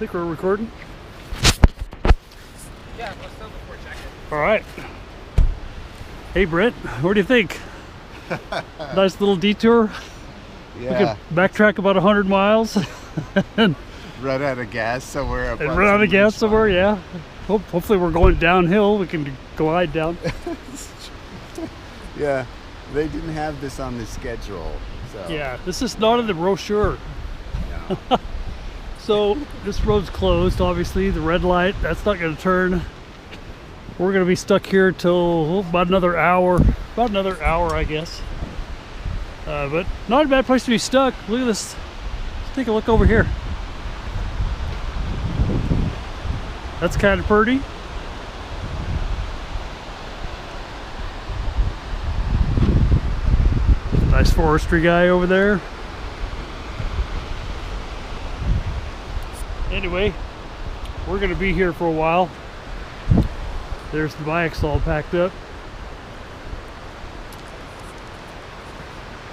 think we're recording. Yeah, let's start before checking. All right. Hey, Brent, what do you think? Nice little detour. Yeah. We can backtrack about 100 miles. and Run out of gas somewhere. run out of gas somewhere, yeah. Hopefully we're going downhill. We can glide down. Yeah, they didn't have this on the schedule. So. Yeah, this is not in the brochure. No. So this road's closed, obviously. The red light, that's not going to turn. We're going to be stuck here till about another hour. About another hour, I guess. But not a bad place to be stuck. Look at this. Let's take a look over here. That's kind of pretty. Nice forestry guy over there. Anyway, we're going to be here for a while. There's the bikes all packed up.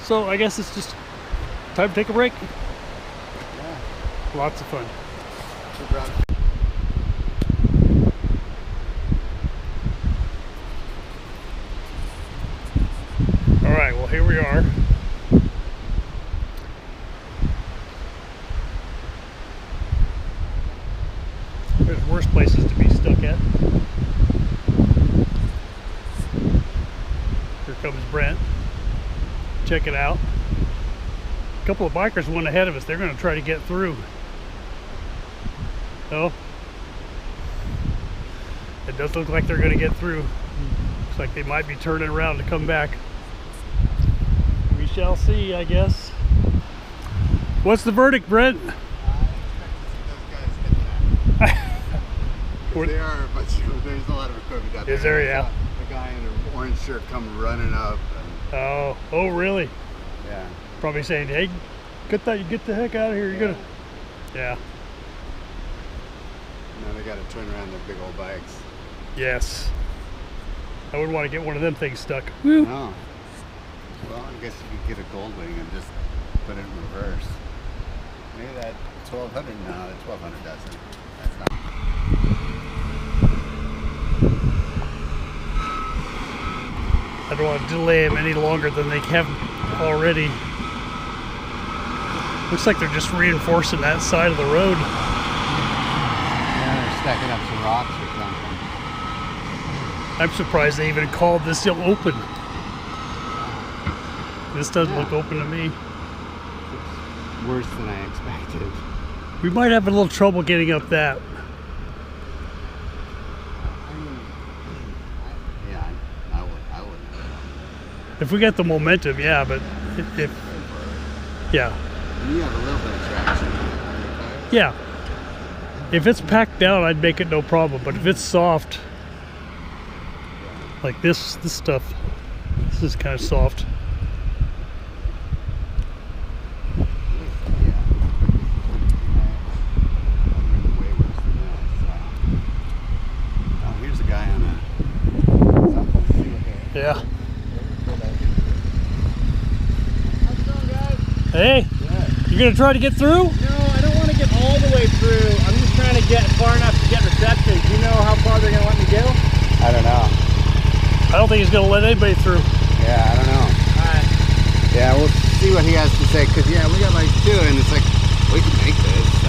So I guess it's just time to take a break. Yeah. Lots of fun. All right, well, here we are. There's worse places to be stuck at. Here comes Brent. Check it out. A couple of bikers went ahead of us. They're going to try to get through. Oh, it does look like they're going to get through. Looks like they might be turning around to come back. We shall see, I guess. What's the verdict, Brent? I expect to see those guys hit that. They are a bunch of, there's a lot of equipment out there. Is there, yeah? A guy in an orange shirt come running up. And, Oh, really? yeah. Probably saying, hey, get the heck out of here. You're gonna. Yeah. Now they got to turn around their big old bikes. Yes. I wouldn't want to get one of them things stuck. Woo. No. Well, I guess you could get a Gold Wing and just put it in reverse. Maybe that 1200. No, that 1200 doesn't. That's not. I don't want to delay them any longer than they have already. Looks like they're just reinforcing that side of the road. Yeah, they're stacking up some rocks or something. I'm surprised they even called this open. This doesn't look open to me. It's worse than I expected. We might have a little trouble getting up that. I wouldn't. If we got the momentum, yeah, but yeah. You have a little bit of traction. Yeah. If it's packed down, I'd make it no problem. But if it's soft, like this stuff, this is kind of soft. Oh, here's a guy on a. Yeah. How's it going, guys? Hey, you gonna try to get through? No, I don't want to get all the way through. I'm just trying to get far enough to get reception. Do you know how far they're going to let me go? I don't know. I don't think he's gonna let anybody through. Yeah, I don't know. Alright. Yeah, we'll see what he has to say. Cause yeah, we got like 2, and it's like we can make this. So.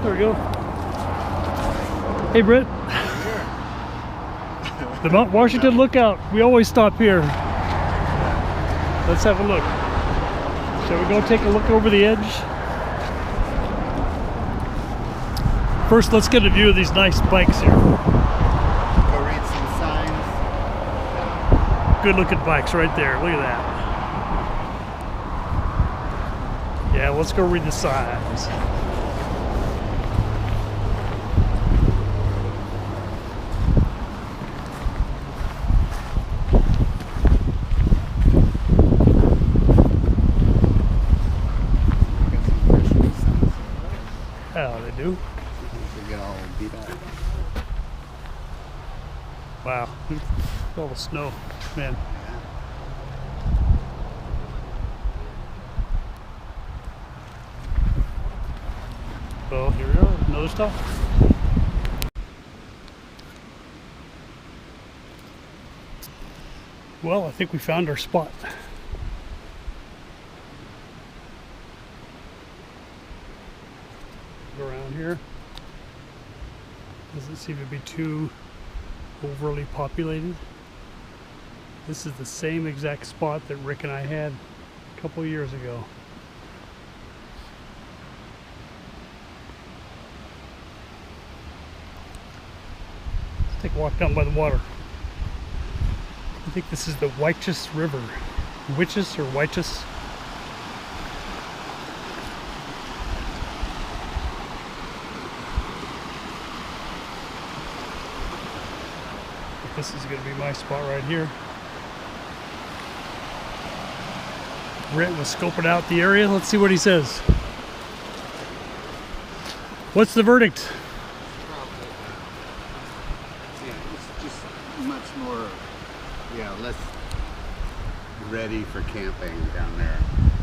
There we go. Hey, Britt. The Mount Washington Lookout. We always stop here. Let's have a look. Shall we go take a look over the edge? First, let's get a view of these nice bikes here. Go read some signs. Good looking bikes right there. Look at that. Yeah, let's go read the signs. All the snow, man. Oh, here we are, another stop. Well, I think we found our spot. Go around here. Doesn't seem to be too overly populated. This is the same exact spot that Rick and I had a couple years ago. Let's take a walk down by the water. I think this is the Waichus River. Witches or Waichus? This is going to be my spot right here. Brent was scoping out the area. Let's see what he says. What's the verdict? Yeah, it's just much more, less ready for camping down there.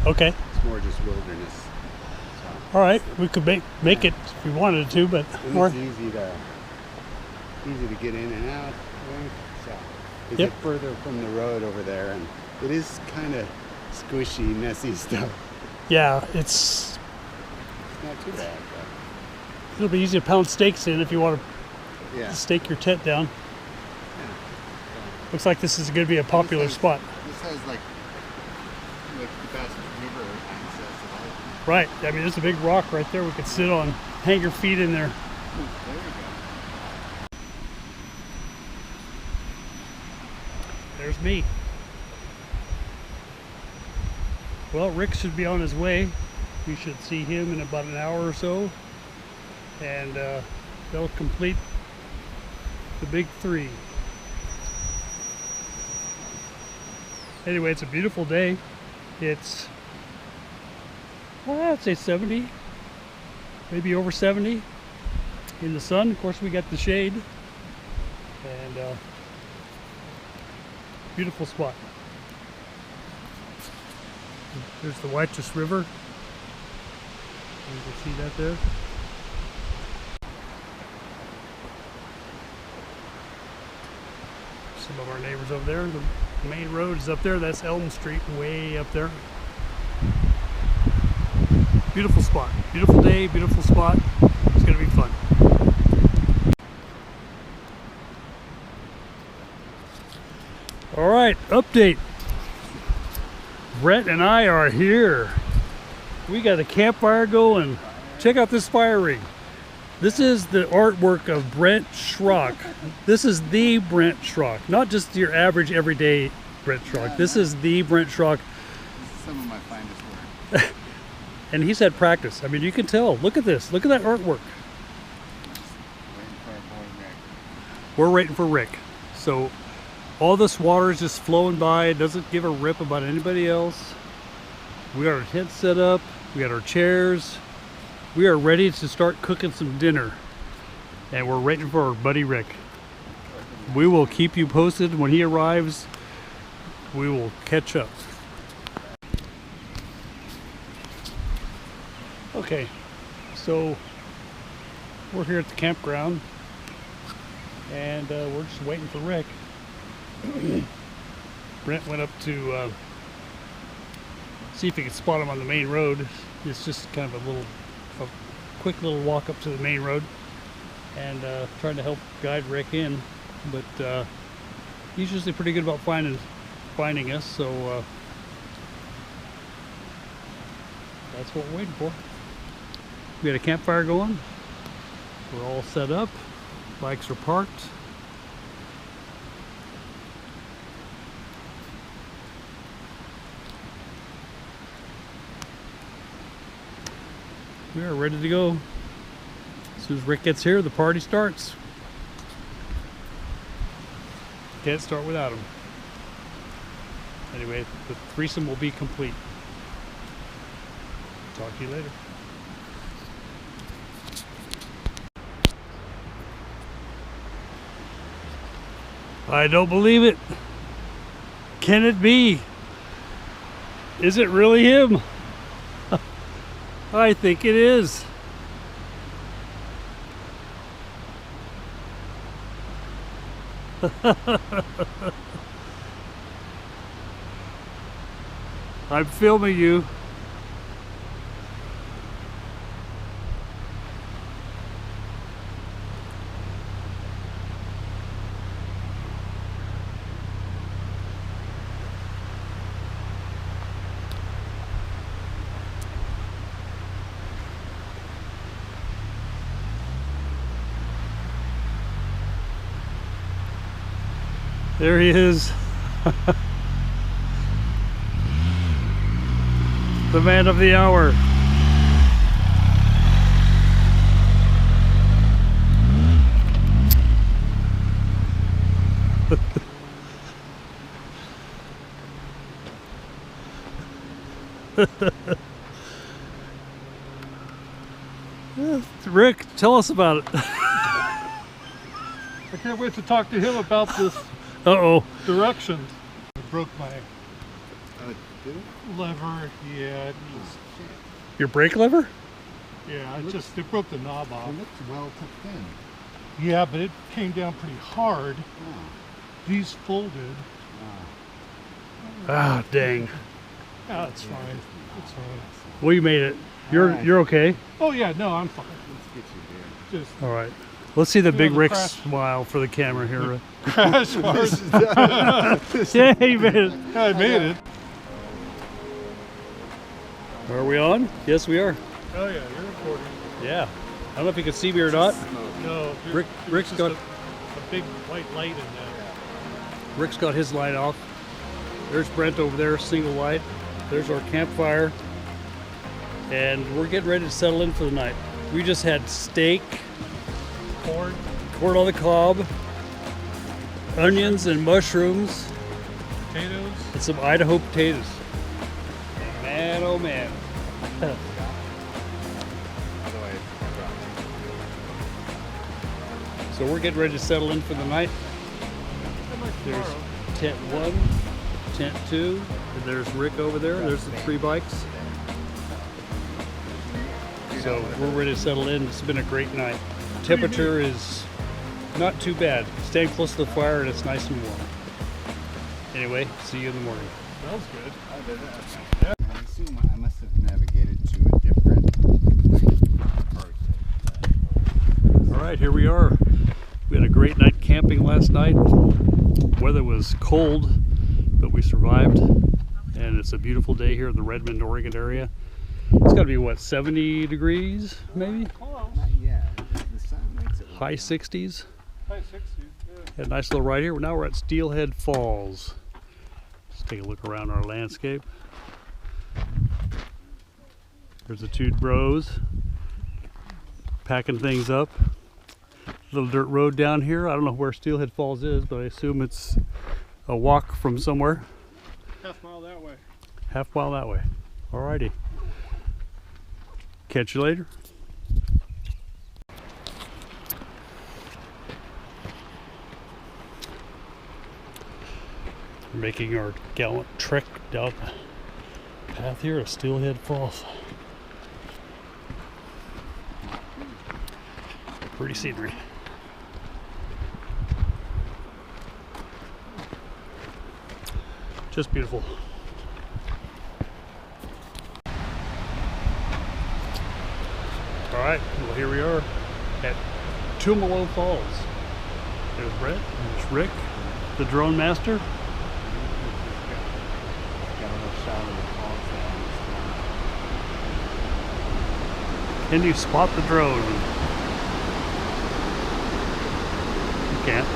Okay. It's more just wilderness. So, All right. We could make it if we wanted to, but it's easy to get in and out. So you get further from the road over there, and it is kind of squishy, messy stuff. Yeah, it's not too bad. But it'll be easy to pound stakes in if you want to yeah. stake your tent down. Yeah. Looks like this is going to be a popular spot. This has like the best river access of all. Right. I mean, there's a big rock right there we could sit on. Hang your feet in there. There you go. There's me. Well, Rick should be on his way. We should see him in about an hour or so. And they'll complete the big three. Anyway, it's a beautiful day. It's, well, I'd say 70, maybe over 70 in the sun. Of course, we got the shade. And beautiful spot. There's the Waichus River. You can see that there. Some of our neighbors over there. The main road is up there. That's Elm Street, way up there. Beautiful spot. Beautiful day, beautiful spot. It's going to be fun. All right, update. Brent and I are here. We got a campfire going. Check out this fire ring. This is the artwork of Brent Schrock. This is the Brent Schrock, not just your average everyday Brent Schrock. This is the Brent Schrock. This is some of my finest work. And he's had practice. I mean, you can tell. Look at this. Look at that artwork. Waiting for our boy Rick. We're waiting for Rick. So all this water is just flowing by. It doesn't give a rip about anybody else. We got our tent set up. We got our chairs. We are ready to start cooking some dinner. And we're waiting for our buddy Rick. We will keep you posted when he arrives. We will catch up. Okay, so we're here at the campground and we're just waiting for Rick. Brent went up to see if he could spot him on the main road. It's just kind of a quick little walk up to the main road, and trying to help guide Rick in. But he's usually pretty good about finding us, so that's what we're waiting for. We got a campfire going. We're all set up. Bikes are parked. We are ready to go. As soon as Rick gets here, the party starts. Can't start without him. Anyway, the threesome will be complete. Talk to you later. I don't believe it. Can it be? Is it really him? I think it is. I'm filming you. There he is. The man of the hour. Rick, tell us about it. I can't wait to talk to him about this Uh-oh. directions. I broke my Did it? lever. Yeah, Your brake lever? it broke the knob off. It looks well tucked in. Yeah, but it came down pretty hard. Oh. These folded. Ah, dang. Ah, it's fine. It's fine. Well, you made it. You're okay. Oh yeah, no, I'm fine. Let's get you Just All right. Let's see the big the Rick crash. smile for the camera here, Rick. crash hard. Yeah, you made it. I made it. Are we on? Yes, we are. Oh yeah, you're recording. Yeah. I don't know if you can see me or not. No, Rick's just got a big white light in there. Rick's got his light off. There's Brent over there, single light. There's our campfire. And we're getting ready to settle in for the night. We just had steak, Corn. corn on the cob, onions and mushrooms, Potatoes. and some Idaho potatoes. Man, oh man. So we're getting ready to settle in for the night. There's tent 1, tent 2, and there's Rick over there. There's the 3 bikes. So we're ready to settle in. It's been a great night. Temperature is not too bad. Staying close to the fire and it's nice and warm. Anyway, see you in the morning. Smells good. I assume I must have navigated to a different part. All right, here we are. We had a great night camping last night. Weather was cold, but we survived. And it's a beautiful day here in the Redmond, Oregon area. It's got to be, what, 70 degrees, maybe? Close. Not yet. The sun makes it. High 60s. High 60s. Yeah. Had a nice little ride here. Now we're at Steelhead Falls. Let's take a look around our landscape. There's the 2 bros packing things up. Little dirt road down here. I don't know where Steelhead Falls is, but I assume it's a walk from somewhere. Half mile that way. Half mile that way. Alrighty. Catch you later. We're making our gallant trek down the path here of Steelhead Falls. Pretty scenery. Just beautiful. All right, well here we are at Tumalo Falls. There's Brett, there's Rick, the drone master. Got a little shot of the falls there. Can you spot the drone? You can't.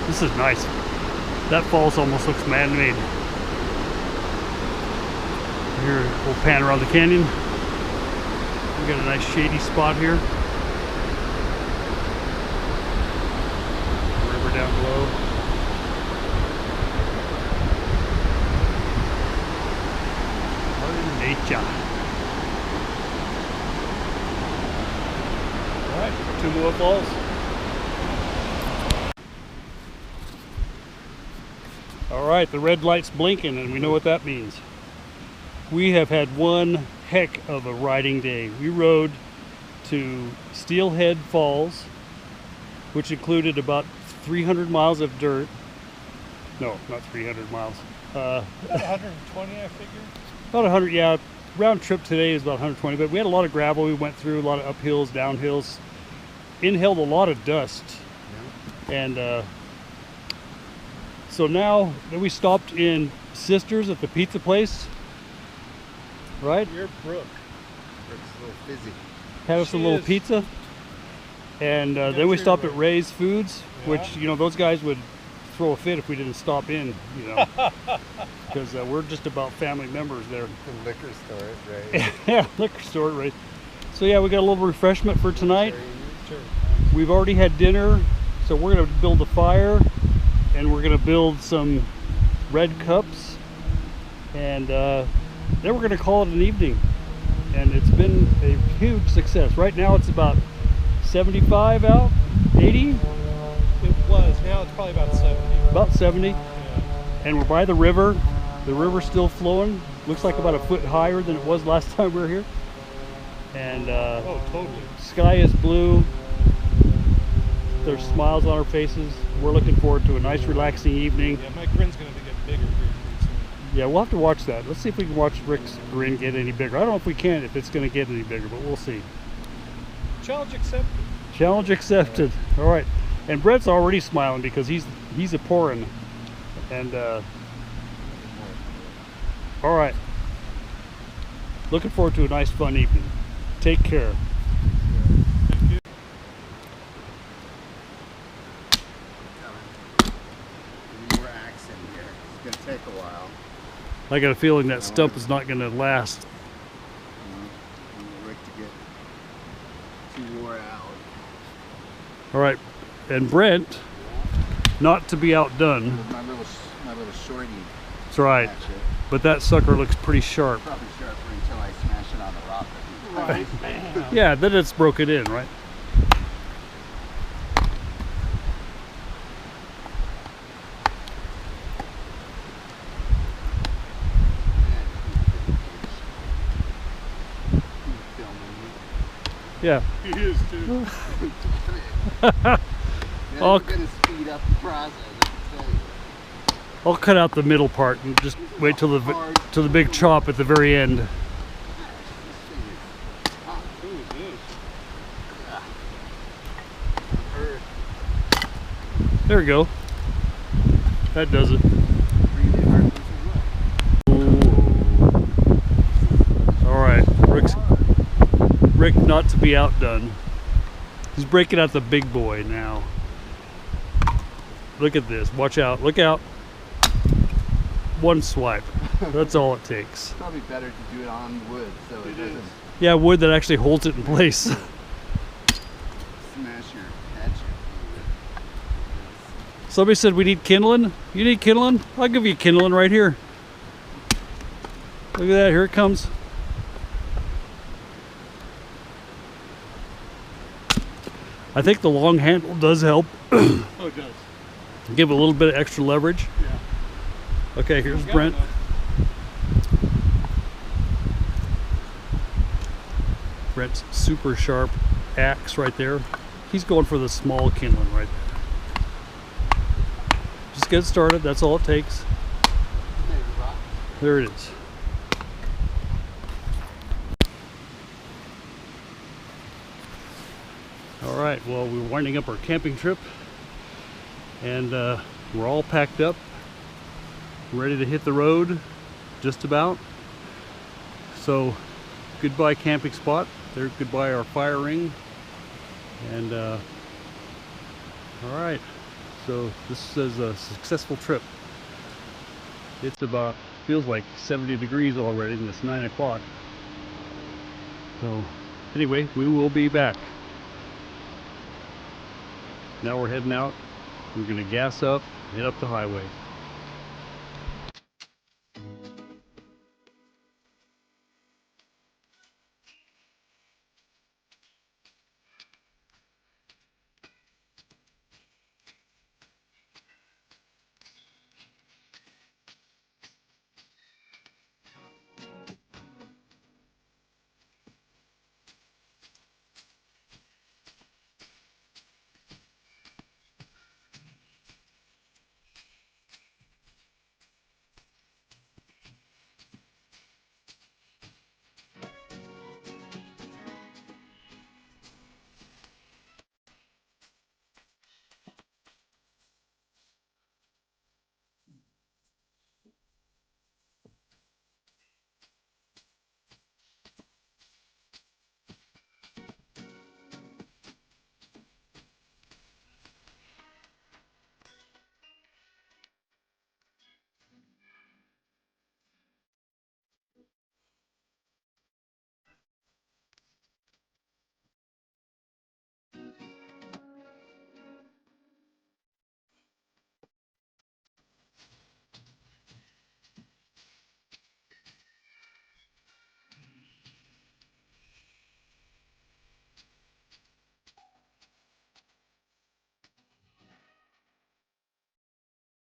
This is nice. That falls almost looks man-made. Here, we'll pan around the canyon. We got a nice shady spot here. River down below. Mother Nature. Alright, Tumalo Falls. All right, the red light's blinking and we know what that means. We have had one heck of a riding day. We rode to Steelhead Falls, which included about 300 miles of dirt. No, not 300 miles. 120, I figure. About 100, yeah. Round trip today is about 120, but we had a lot of gravel. We went through a lot of uphills, downhills, inhaled a lot of dust. Yeah. And so now that we stopped in Sisters at the pizza place, right? You're Brooke. It's a little fizzy. Had us a little pizza. And then we stopped at Ray's Foods, which, you know, those guys would throw a fit if we didn't stop in, you know, because we're just about family members there. The liquor store, right? Yeah, liquor store, right? So yeah, we got a little refreshment for tonight. Sure. We've already had dinner, so we're gonna build a fire, and we're gonna build some red cups, and then we're gonna call it an evening. And it's been a huge success. Right now it's about 75 out, 80. It was. Now it's probably about 70. About 70. Yeah. And we're by the river. The river's still flowing. Looks like about a foot higher than it was last time we were here. And Oh, totally. sky is blue. There's smiles on our faces. We're looking forward to a nice relaxing evening. Yeah, my grin's going to get bigger here pretty soon. Yeah, we'll have to watch that. Let's see if we can watch Rick's grin get any bigger. I don't know if we can, if it's going to get any bigger, but we'll see. Challenge accepted. Challenge accepted. All right. And Brett's already smiling because he's a pouring. And all right. Looking forward to a nice fun evening. Take care. More accent here. It's gonna take a while. I got a feeling that stump is not going to last. I want Rick to get too wore out. All right. And Brent, not to be outdone. My little shorty. That's right. Hatchet. But that sucker looks pretty sharp. Probably sharper until I smash it on the rock. Right. Bam. Yeah, then it's broken in, right? Yeah. He is too. I'll- It's gonna speed up the process. I can tell you. I'll cut out the middle part and just wait till the big chop at the very end. This thing is hot. Who is this? There we go. That does it. Breathe hard as well. All right, Rick, not to be outdone. He's breaking out the big boy now. Look at this. Watch out. Look out. One swipe. That's all it takes. Probably better to do it on wood so it doesn't Yeah, wood that actually holds it in place. smash your hatchet. Somebody said we need kindling. You need kindling? I'll give you kindling right here. Look at that. Here it comes. I think the long handle does help. Oh, it does. Give it a little bit of extra leverage. Yeah. Okay, here's Got Brent. enough. Brent's super sharp axe right there. He's going for the small kindling right there. Just get started. That's all it takes. There it is. All right, well, we're winding up our camping trip, and we're all packed up, ready to hit the road, just about. So, goodbye camping spot. There, goodbye our fire ring, and all right. So this is a successful trip. It's about, feels like 70 degrees already, and it's 9 o'clock. So anyway, we will be back. Now we're heading out. We're gonna gas up, head up the highway.